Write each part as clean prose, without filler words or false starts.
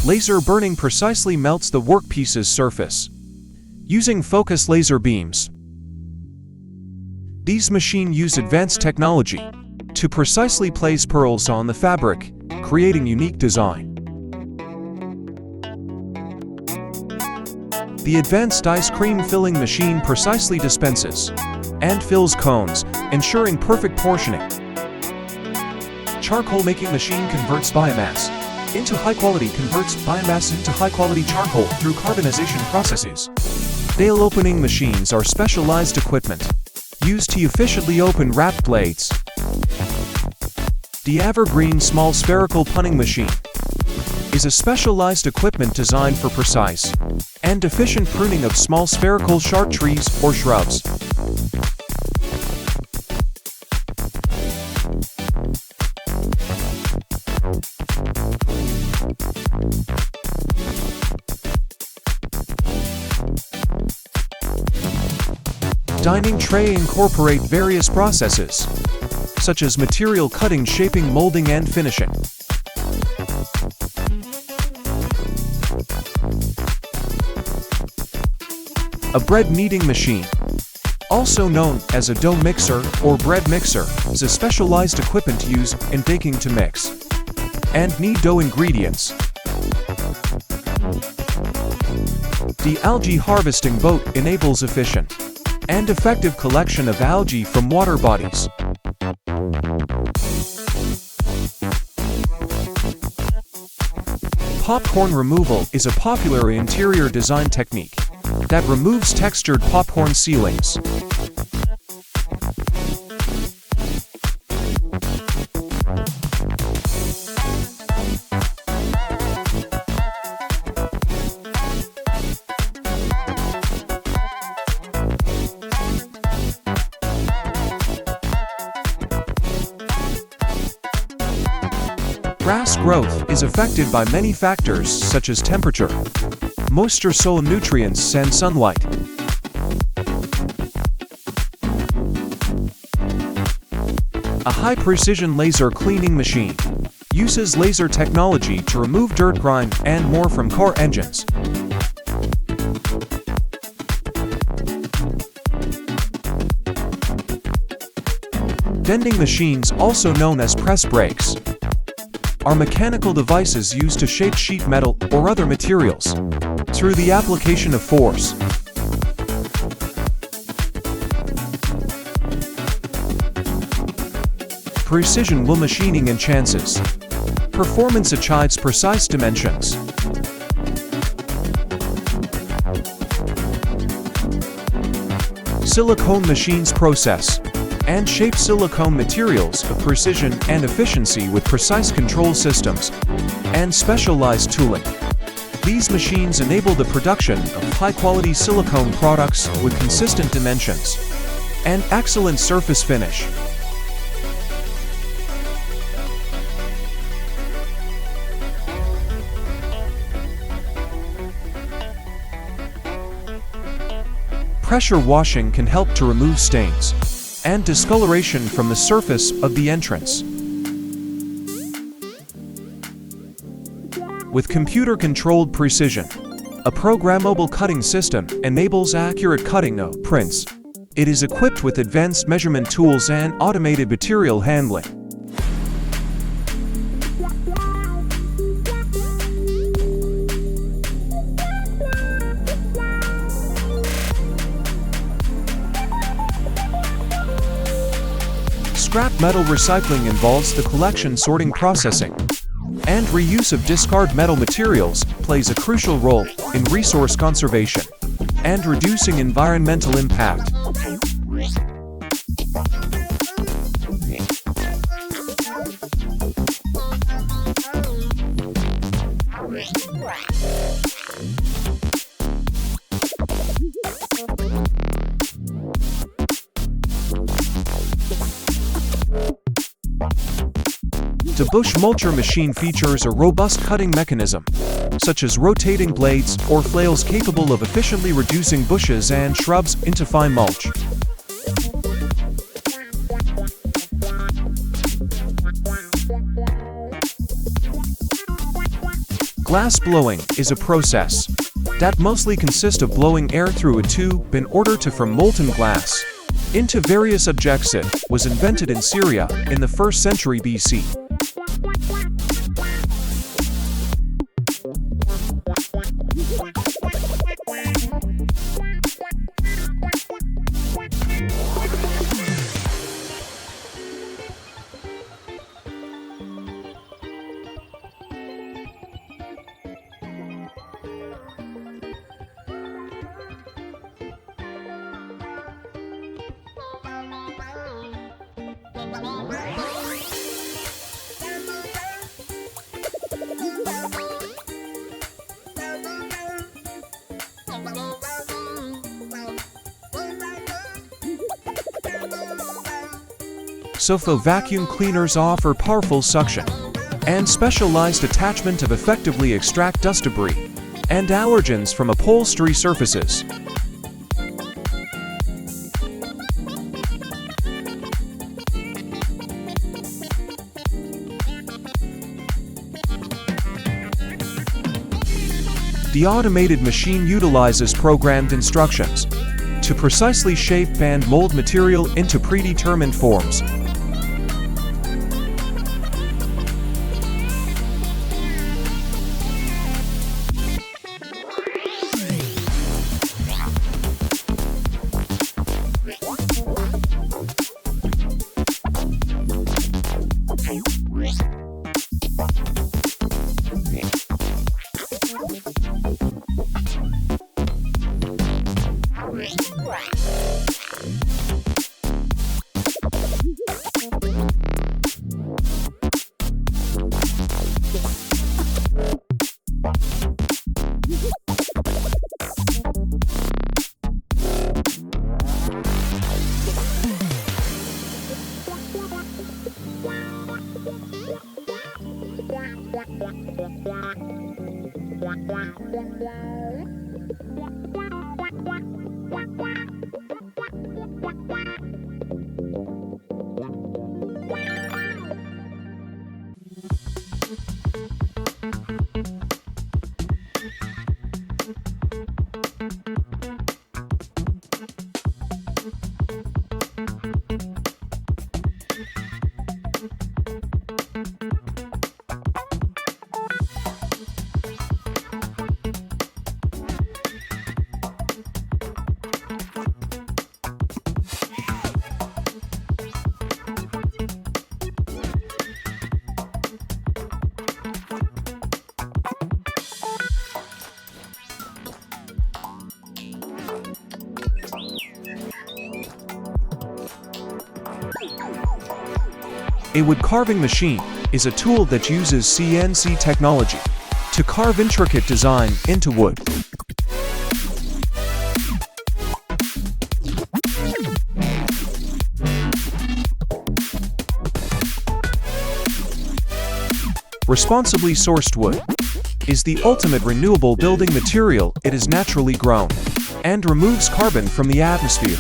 Laser burning precisely melts the workpiece's surface, using focus laser beams. These machines use advanced technology to precisely place pearls on the fabric, creating unique design. The advanced ice cream filling machine precisely dispenses and fills cones, ensuring perfect portioning. Charcoal making machine converts biomass into high-quality charcoal through carbonization processes. Bale opening machines are specialized equipment used to efficiently open wrapped blades. The evergreen small spherical punning machine is a specialized equipment designed for precise and efficient pruning of small spherical sharp trees or shrubs. Dining tray incorporate various processes, such as material cutting, shaping, molding, and finishing. A bread kneading machine, also known as a dough mixer or bread mixer, is a specialized equipment used in baking to mix and knead dough ingredients. The algae harvesting boat enables efficient and effective collection of algae from water bodies. Popcorn removal is a popular interior design technique that removes textured popcorn ceilings. Grass growth is affected by many factors such as temperature, moisture, soil nutrients, and sunlight. A high-precision laser cleaning machine uses laser technology to remove dirt, grime, and more from car engines. Bending machines, also known as press brakes, are mechanical devices used to shape sheet metal or other materials through the application of force. Precision wool machining and chances. Performance achieves precise dimensions. Silicone machines process and shape silicone materials of precision and efficiency with precise control systems and specialized tooling. These machines enable the production of high-quality silicone products with consistent dimensions and excellent surface finish. Pressure washing can help to remove stains and discoloration from the surface of the entrance. With computer-controlled precision, a programmable cutting system enables accurate cutting of prints. It is equipped with advanced measurement tools and automated material handling. Scrap metal recycling involves the collection, sorting, processing, and reuse of discard metal materials, plays a crucial role in resource conservation and reducing environmental impact. The bush mulcher machine features a robust cutting mechanism, such as rotating blades or flails capable of efficiently reducing bushes and shrubs into fine mulch. Glass blowing is a process that mostly consists of blowing air through a tube in order to form molten glass into various objects. It was invented in Syria in the 1st century BC. SOFCLEANOFICIAL vacuum cleaners offer powerful suction and specialized attachment of effectively extract dust debris and allergens from upholstery surfaces. The automated machine utilizes programmed instructions to precisely shape and mold material into predetermined forms. A wood carving machine is a tool that uses CNC technology to carve intricate design into wood. Responsibly sourced wood is the ultimate renewable building material. It is naturally grown and removes carbon from the atmosphere.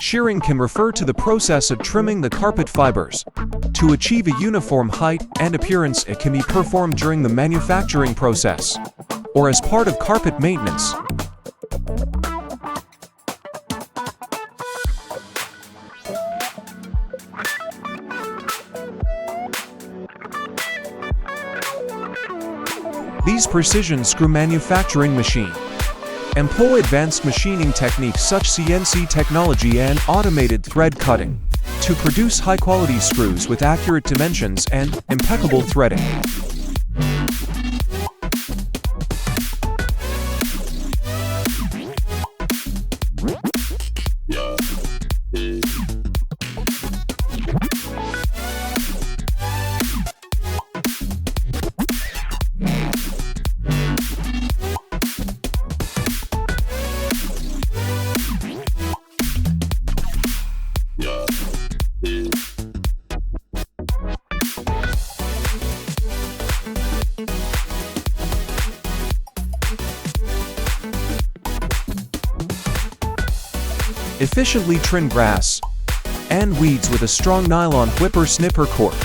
Shearing can refer to the process of trimming the carpet fibers to achieve a uniform height and appearance. It can be performed during the manufacturing process or as part of carpet maintenance. These precision screw manufacturing machines employ advanced machining techniques such as CNC technology and automated thread cutting to produce high-quality screws with accurate dimensions and impeccable threading. Efficiently trim grass and weeds with a strong nylon whipper snipper cord.